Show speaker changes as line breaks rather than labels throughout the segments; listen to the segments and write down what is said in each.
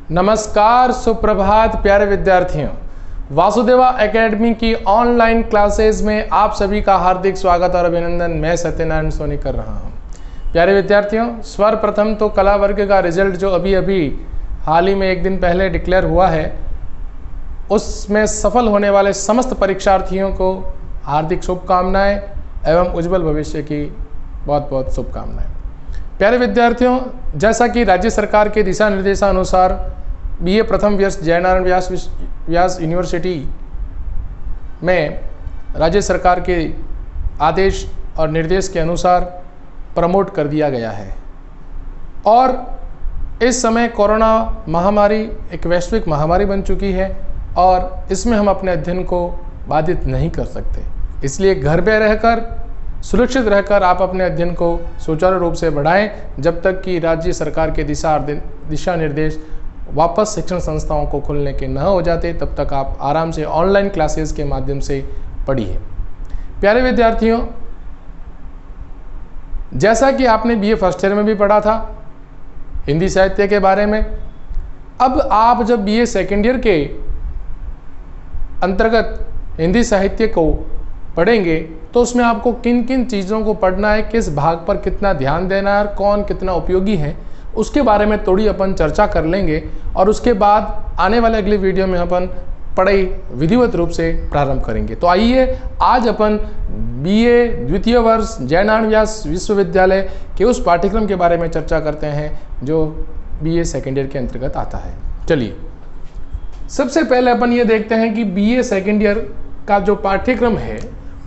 नमस्कार, सुप्रभात प्यारे विद्यार्थियों। वासुदेवा एकेडमी की ऑनलाइन क्लासेस में आप सभी का हार्दिक स्वागत और अभिनंदन मैं सत्यनारायण सोनी कर रहा हूं। प्यारे विद्यार्थियों, सर्वप्रथम तो कला वर्ग का रिजल्ट जो अभी हाल ही में एक दिन पहले डिक्लेयर हुआ है, उसमें सफल होने वाले समस्त परीक्षार्थियों को हार्दिक शुभकामनाएं एवं उज्जवल भविष्य की बहुत बहुत शुभकामनाएं। प्यारे विद्यार्थियों, जैसा कि राज्य सरकार के दिशा निर्देशानुसार बीए प्रथम वर्ष जयनारायण व्यास यूनिवर्सिटी में राज्य सरकार के आदेश और निर्देश के अनुसार प्रमोट कर दिया गया है और इस समय कोरोना महामारी एक वैश्विक महामारी बन चुकी है और इसमें हम अपने अध्ययन को बाधित नहीं कर सकते। इसलिए घर पे रहकर सुरक्षित रहकर आप अपने अध्ययन को सुचारू रूप से बढ़ाएं जब तक कि राज्य सरकार के दिशा निर्देश वापस शिक्षण संस्थाओं को खुलने के न हो जाते, तब तक आप आराम से ऑनलाइन क्लासेस के माध्यम से पढ़िए। प्यारे विद्यार्थियों, जैसा कि आपने बीए फर्स्ट ईयर में भी पढ़ा था हिंदी साहित्य के बारे में, अब आप जब बीए सेकेंड ईयर के अंतर्गत हिंदी साहित्य को पढ़ेंगे तो उसमें आपको किन किन चीज़ों को पढ़ना है, किस भाग पर कितना ध्यान देना है और कौन कितना उपयोगी है, उसके बारे में थोड़ी अपन चर्चा कर लेंगे और उसके बाद आने वाले अगले वीडियो में अपन पढ़ाई विधिवत रूप से प्रारंभ करेंगे। तो आइए आज अपन बीए द्वितीय वर्ष जयनारायण व्यास विश्वविद्यालय के उस पाठ्यक्रम के बारे में चर्चा करते हैं जो बीए सेकेंड ईयर के अंतर्गत आता है। चलिए, सबसे पहले अपन ये देखते हैं कि बीए सेकेंड ईयर का जो पाठ्यक्रम है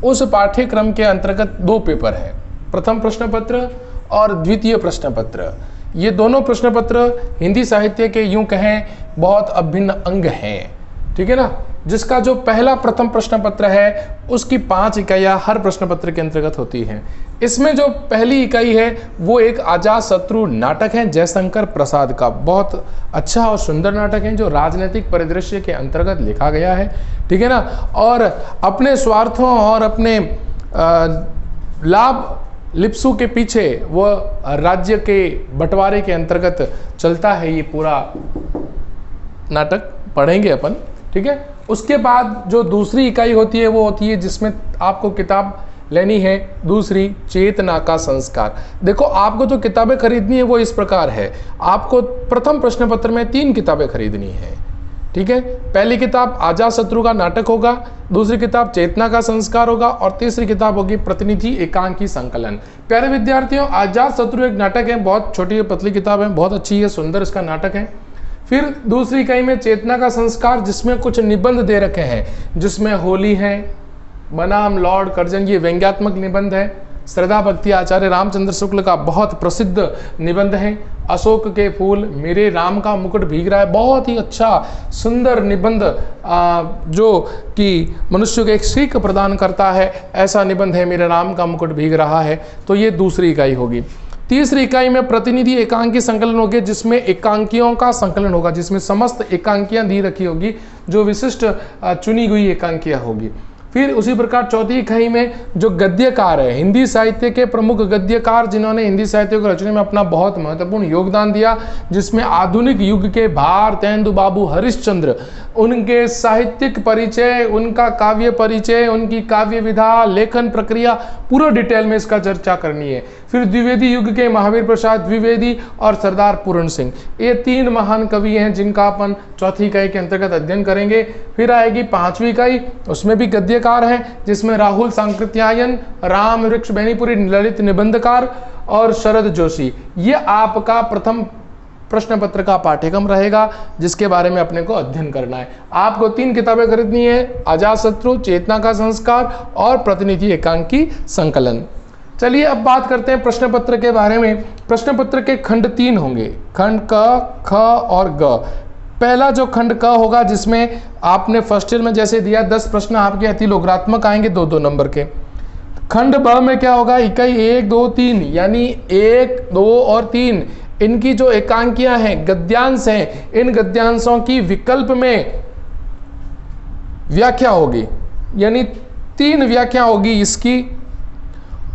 उस पाठ्यक्रम के अंतर्गत दो पेपर है, प्रथम प्रश्न पत्र और द्वितीय प्रश्न पत्र। ये दोनों प्रश्न पत्र हिंदी साहित्य के यूं कहें बहुत अभिन्न अंग हैं, ठीक है ना। जिसका जो पहला प्रथम प्रश्न पत्र है उसकी 5 इकाइयां हर प्रश्न पत्र के अंतर्गत होती हैं। इसमें जो पहली इकाई है वो एक अजातशत्रु नाटक है जयशंकर प्रसाद का, बहुत अच्छा और सुंदर नाटक है जो राजनीतिक परिदृश्य के अंतर्गत लिखा गया है, ठीक है ना। और अपने स्वार्थों और अपने लाभ लिप्सू के पीछे वो राज्य के बंटवारे के अंतर्गत चलता है ये पूरा नाटक, पढ़ेंगे अपन, ठीक है। उसके बाद जो दूसरी इकाई होती है वो होती है जिसमें आपको किताब लेनी है, दूसरी चेतना का संस्कार। देखो, आपको जो किताबें खरीदनी है वो इस प्रकार है, आपको प्रथम प्रश्न पत्र में 3 किताबें खरीदनी है, ठीक है। पहली किताब अजातशत्रु का नाटक होगा, दूसरी किताब चेतना का संस्कार होगा और तीसरी किताब होगी प्रतिनिधि एकांकी संकलन। प्यारे विद्यार्थियों, अजातशत्रु एक नाटक है, बहुत छोटी पतली किताब है, बहुत अच्छी है, सुंदर इसका नाटक है। फिर दूसरी इकाई में चेतना का संस्कार जिसमें कुछ निबंध दे रखे हैं, जिसमें होली है, बनाम लॉर्ड कर्जन, ये व्यंग्यात्मक निबंध है। श्रद्धा भक्ति आचार्य रामचंद्र शुक्ल का बहुत प्रसिद्ध निबंध है, अशोक के फूल मेरे राम का मुकुट भीग रहा है, बहुत ही अच्छा सुंदर निबंध जो कि मनुष्य को एक सीख प्रदान करता है, ऐसा निबंध है मेरे राम का मुकुट भीग रहा है। तो ये दूसरी इकाई होगी। तीसरी इकाई में प्रतिनिधि एकांकी संकलन होगी जिसमें एकांकियों का संकलन होगा, जिसमें समस्त एकांकियां दी रखी होगी जो विशिष्ट चुनी हुई एकांकियां होगी। फिर उसी प्रकार चौथी इकाई में जो गद्यकार है, हिंदी साहित्य के प्रमुख गद्यकार जिन्होंने हिंदी साहित्य को रचने में अपना बहुत महत्वपूर्ण योगदान दिया, जिसमें आधुनिक युग के भारतेंदु बाबू हरिश्चंद्र, उनके साहित्यिक परिचय, उनका काव्य परिचय, उनकी काव्य विधा, लेखन प्रक्रिया, पूरा डिटेल में इसका चर्चा करनी है। फिर द्विवेदी युग के महावीर प्रसाद द्विवेदी और सरदार पूरण सिंह, ये 3 महान कवि हैं जिनका अपन चौथी इकाई के अंतर्गत अध्ययन करेंगे। फिर आएगी 5वीं इकाई, उसमें भी गद्यकार हैं जिसमें राहुल सांकृत्यायन, राम वृक्ष बेनीपुरी ललित निबंधकार और शरद जोशी। ये आपका प्रथम प्रश्न पत्र का पाठ्यक्रम रहेगा जिसके बारे में अपने को अध्ययन करना है। आपको 3 किताबें खरीदनी है, अजातशत्रु, चेतना का संस्कार और प्रतिनिधि एकांकी संकलन। चलिए अब बात करते हैं प्रश्न पत्र के बारे में। प्रश्न पत्र के खंड 3 होंगे, खंड क, ख और ग। पहला जो खंड क होगा जिसमें आपने फर्स्ट ईयर में जैसे दिया 10 प्रश्न आपके अतिलोकरात्मक आएंगे 2-2 नंबर के। खंड ब में क्या होगा, इकाई 1, 2, 3 यानी 1, 2 और 3 इनकी जो एकांकियां हैं, गद्यांश हैं, इन गद्यांशों की विकल्प में व्याख्या होगी, यानी 3 व्याख्या होगी इसकी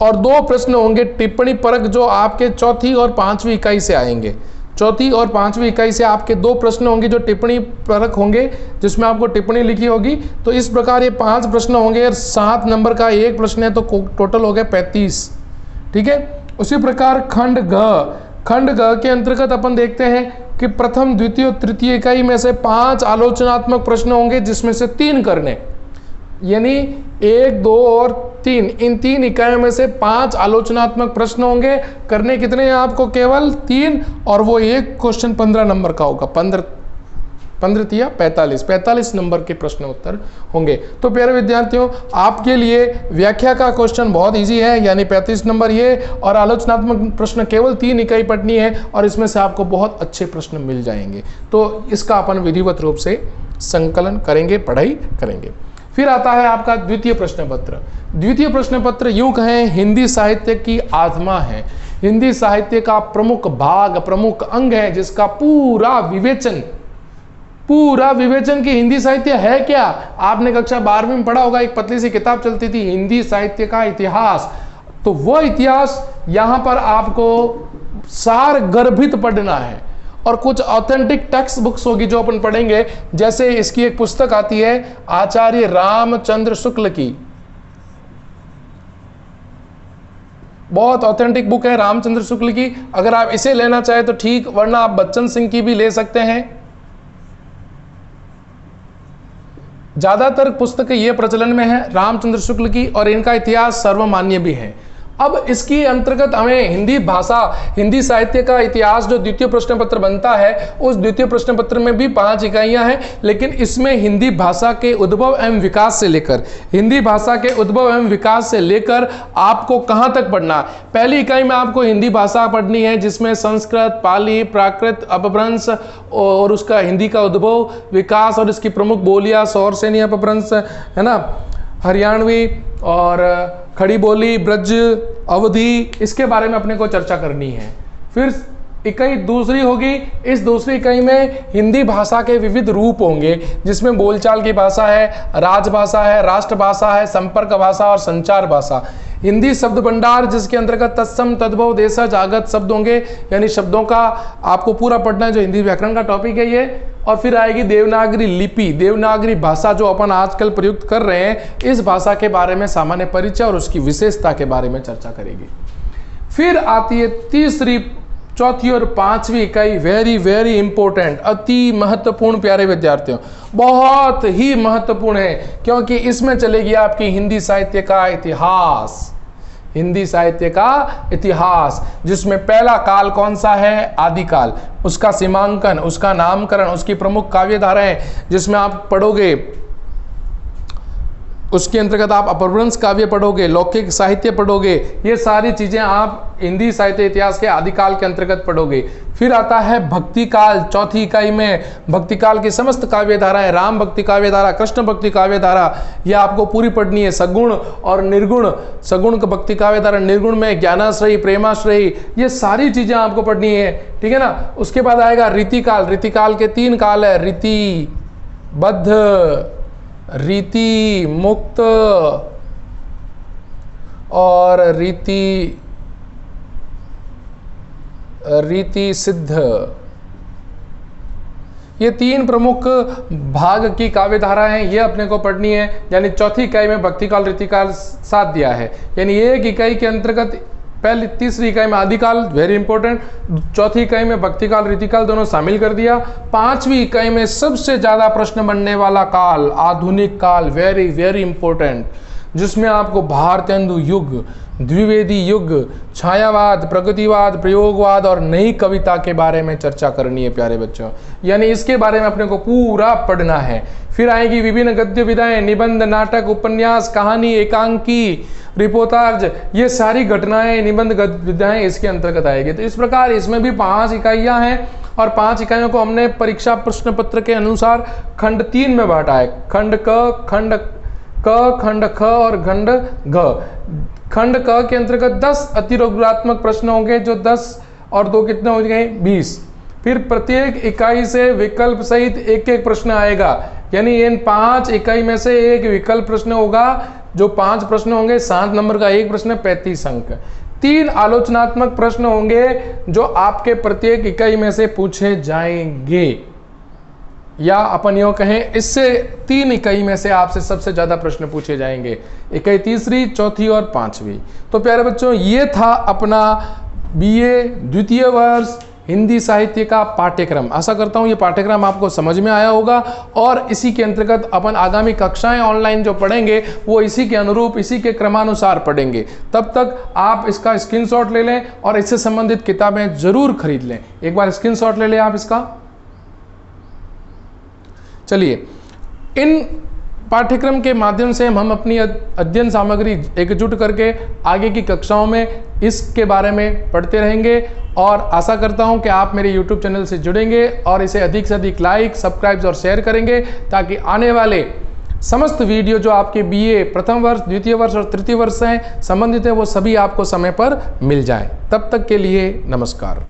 और 2 प्रश्न होंगे टिप्पणी परक जो आपके चौथी और 5वीं इकाई से आएंगे। चौथी और पांचवी इकाई से आपके 2 प्रश्न होंगे जो टिप्पणी परक होंगे, जिसमें आपको टिप्पणी लिखी होगी। तो इस प्रकार ये 5 प्रश्न होंगे और 7 नंबर का एक प्रश्न है, तो टोटल हो गया 35। ठीक है। उसी प्रकार खंड घ के अंतर्गत अपन देखते हैं कि प्रथम, द्वितीय और तृतीय इकाई में से 5 आलोचनात्मक प्रश्न होंगे, जिसमें से 3 करने, यानी 1, 2 और 3, इन 3 इकाइयों में से 5 आलोचनात्मक प्रश्न होंगे। करने कितने हैं आपको? केवल 3, और वो एक क्वेश्चन 15 नंबर का होगा। 15 या 45 नंबर के प्रश्न उत्तर होंगे। तो प्यारे विद्यार्थियों, आपके लिए व्याख्या का क्वेश्चन बहुत इजी है, यानी 35 नंबर ये, और आलोचनात्मक प्रश्न केवल 3 इकाई पढ़नी है, और इसमें से आपको बहुत अच्छे प्रश्न मिल जाएंगे। तो इसका अपन विधिवत रूप से संकलन करेंगे, पढ़ाई करेंगे। फिर आता है आपका द्वितीय प्रश्न पत्र। द्वितीय प्रश्न पत्र यूं कहें हिंदी साहित्य की आत्मा है, हिंदी साहित्य का प्रमुख भाग, प्रमुख अंग है, जिसका पूरा विवेचन की हिंदी साहित्य है क्या। आपने कक्षा 12वीं में पढ़ा होगा, एक पतली सी किताब चलती थी, हिंदी साहित्य का इतिहास। तो वो इतिहास यहां पर आपको सार गर्भित पढ़ना है, और कुछ ऑथेंटिक टेक्स्ट बुक्स होगी जो अपन पढ़ेंगे। जैसे इसकी एक पुस्तक आती है आचार्य रामचंद्र शुक्ल की, बहुत ऑथेंटिक बुक है रामचंद्र शुक्ल की। अगर आप इसे लेना चाहे तो ठीक, वरना आप बच्चन सिंह की भी ले सकते हैं। ज्यादातर पुस्तकें ये प्रचलन में है रामचंद्र शुक्ल की, और इनका इतिहास सर्वमान्य भी है। अब इसकी अंतर्गत हमें हिंदी साहित्य का इतिहास जो द्वितीय प्रश्न पत्र बनता है, उस द्वितीय प्रश्न पत्र में भी 5 इकाइयां हैं, लेकिन इसमें हिंदी भाषा के उद्भव एवं विकास से लेकर आपको कहां तक पढ़ना। पहली इकाई में आपको हिंदी भाषा पढ़नी है, जिसमें संस्कृत, पाली, प्राकृत, अपभ्रंश और उसका हिंदी का उद्भव, विकास और इसकी प्रमुख बोलियां, सौरसेनी अपभ्रंश है ना, हरियाणवी और खड़ी बोली, ब्रज, अवधि, इसके बारे में अपने को चर्चा करनी है। फिर इकाई दूसरी होगी। इस दूसरी इकाई में हिंदी भाषा के विविध रूप होंगे, जिसमें बोलचाल की भाषा है, राजभाषा है, राष्ट्रभाषा है, संपर्क भाषा और संचार भाषा। हिंदी शब्द भंडार, जिसके अंतर्गत तत्सम, तद्भव, देशज, आगत शब्द होंगे, यानी शब्दों का आपको पूरा पढ़ना है, जो हिंदी व्याकरण का टॉपिक है ये। और फिर आएगी देवनागरी लिपि, देवनागरी भाषा जो अपन आजकल प्रयुक्त कर रहे हैं, इस भाषा के बारे में सामान्य परिचय और उसकी विशेषता के बारे में चर्चा करेगी। फिर आती है तीसरी, चौथी और पांचवी इकाई, वेरी इंपॉर्टेंट, अति महत्वपूर्ण प्यारे विद्यार्थियों, बहुत ही महत्वपूर्ण है, क्योंकि इसमें चलेगी आपकी हिंदी साहित्य का इतिहास। हिंदी साहित्य का इतिहास, जिसमें पहला काल कौन सा है? आदिकाल। उसका सीमांकन, उसका नामकरण, उसकी प्रमुख काव्य धाराएं, जिसमें आप पढ़ोगे, उसके अंतर्गत आप अपभ्रंश काव्य पढ़ोगे, लौकिक साहित्य पढ़ोगे, ये सारी चीजें आप हिंदी साहित्य इतिहास के आदिकाल के अंतर्गत पढ़ोगे। फिर आता है भक्ति काल, चौथी इकाई में भक्ति काल की समस्त काव्य धाराएं, राम भक्ति काव्य धारा, कृष्ण भक्ति काव्य धारा, ये आपको पूरी पढ़नी है। सगुण और निर्गुण, सगुण भक्ति काव्य धारा, निर्गुण में ज्ञानाश्रयी, प्रेमाश्रयी, ये सारी चीजें आपको पढ़नी है, ठीक है ना। उसके बाद आएगा रीतिकाल। रीतिकाल के 3 काल है, रीति बद्ध, रीति मुक्त और रीति सिद्ध। ये 3 प्रमुख भाग की काव्य धारा हैं, ये अपने को पढ़नी है। यानी चौथी इकाई में भक्तिकाल, रीतिकाल साथ दिया है, यानी एक इकाई के अंतर्गत पहली तीसरी इकाई में आदिकाल, वेरी इंपॉर्टेंट, चौथी इकाई में भक्तिकाल, रीतिकाल दोनों शामिल कर दिया। पांचवी इकाई में सबसे ज्यादा प्रश्न बनने वाला काल, आधुनिक काल, वेरी इंपॉर्टेंट, जिसमें आपको भारतेंदु युग, द्विवेदी युग, छायावाद, प्रगतिवाद, प्रयोगवाद और नई कविता के बारे में चर्चा करनी है प्यारे बच्चों। यानी इसके बारे में अपने को पूरा पढ़ना है। फिर आएगी विभिन्न गद्य विधाएं, निबंध, नाटक, उपन्यास, कहानी, एकांकी, रिपोर्टाज, ये सारी घटनाएं, निबंध, गद्य विधाएं इसके अंतर्गत आएगी। तो इस प्रकार इसमें भी 5 इकाइयां हैं, और 5 इकाइयों को हमने परीक्षा प्रश्न पत्र के अनुसार खंड 3 में बांटा है। खंड क, खंड ख और खंड घ। खंड क के अंतर्गत 10 अतिरोगात्मक प्रश्न होंगे, जो 10 और 2 कितने हो गए? 20। फिर प्रत्येक इकाई से विकल्प सहित एक प्रश्न आएगा, यानी इन 5 इकाई में से एक विकल्प प्रश्न होगा, जो 5 प्रश्न होंगे, 7 नंबर का एक प्रश्न, 35 अंक। 3 आलोचनात्मक प्रश्न होंगे जो आपके प्रत्येक इकाई में से पूछे जाएंगे, या अपन यूं कहें इससे 3 इकाई में से आपसे सबसे ज्यादा प्रश्न पूछे जाएंगे, इकाई तीसरी, चौथी और 5वीं। तो प्यारे बच्चों, ये था अपना बीए द्वितीय वर्ष हिंदी साहित्य का पाठ्यक्रम। आशा करता हूं ये पाठ्यक्रम आपको समझ में आया होगा, और इसी के अंतर्गत अपन आगामी कक्षाएं ऑनलाइन जो पढ़ेंगे वो इसी के अनुरूप, इसी के क्रमानुसार पढ़ेंगे। तब तक आप इसका स्क्रीनशॉट ले लें और इससे संबंधित किताबें जरूर खरीद लें। एक बार स्क्रीनशॉट ले लें आप इसका। चलिए, इन पाठ्यक्रम के माध्यम से हम अपनी अध्ययन सामग्री एकजुट करके आगे की कक्षाओं में इसके बारे में पढ़ते रहेंगे, और आशा करता हूं कि आप मेरे YouTube चैनल से जुड़ेंगे और इसे अधिक से अधिक लाइक, सब्सक्राइब और शेयर करेंगे, ताकि आने वाले समस्त वीडियो जो आपके बीए प्रथम वर्ष, द्वितीय वर्ष और तृतीय वर्ष से संबंधित है वो सभी आपको समय पर मिल जाए। तब तक के लिए नमस्कार।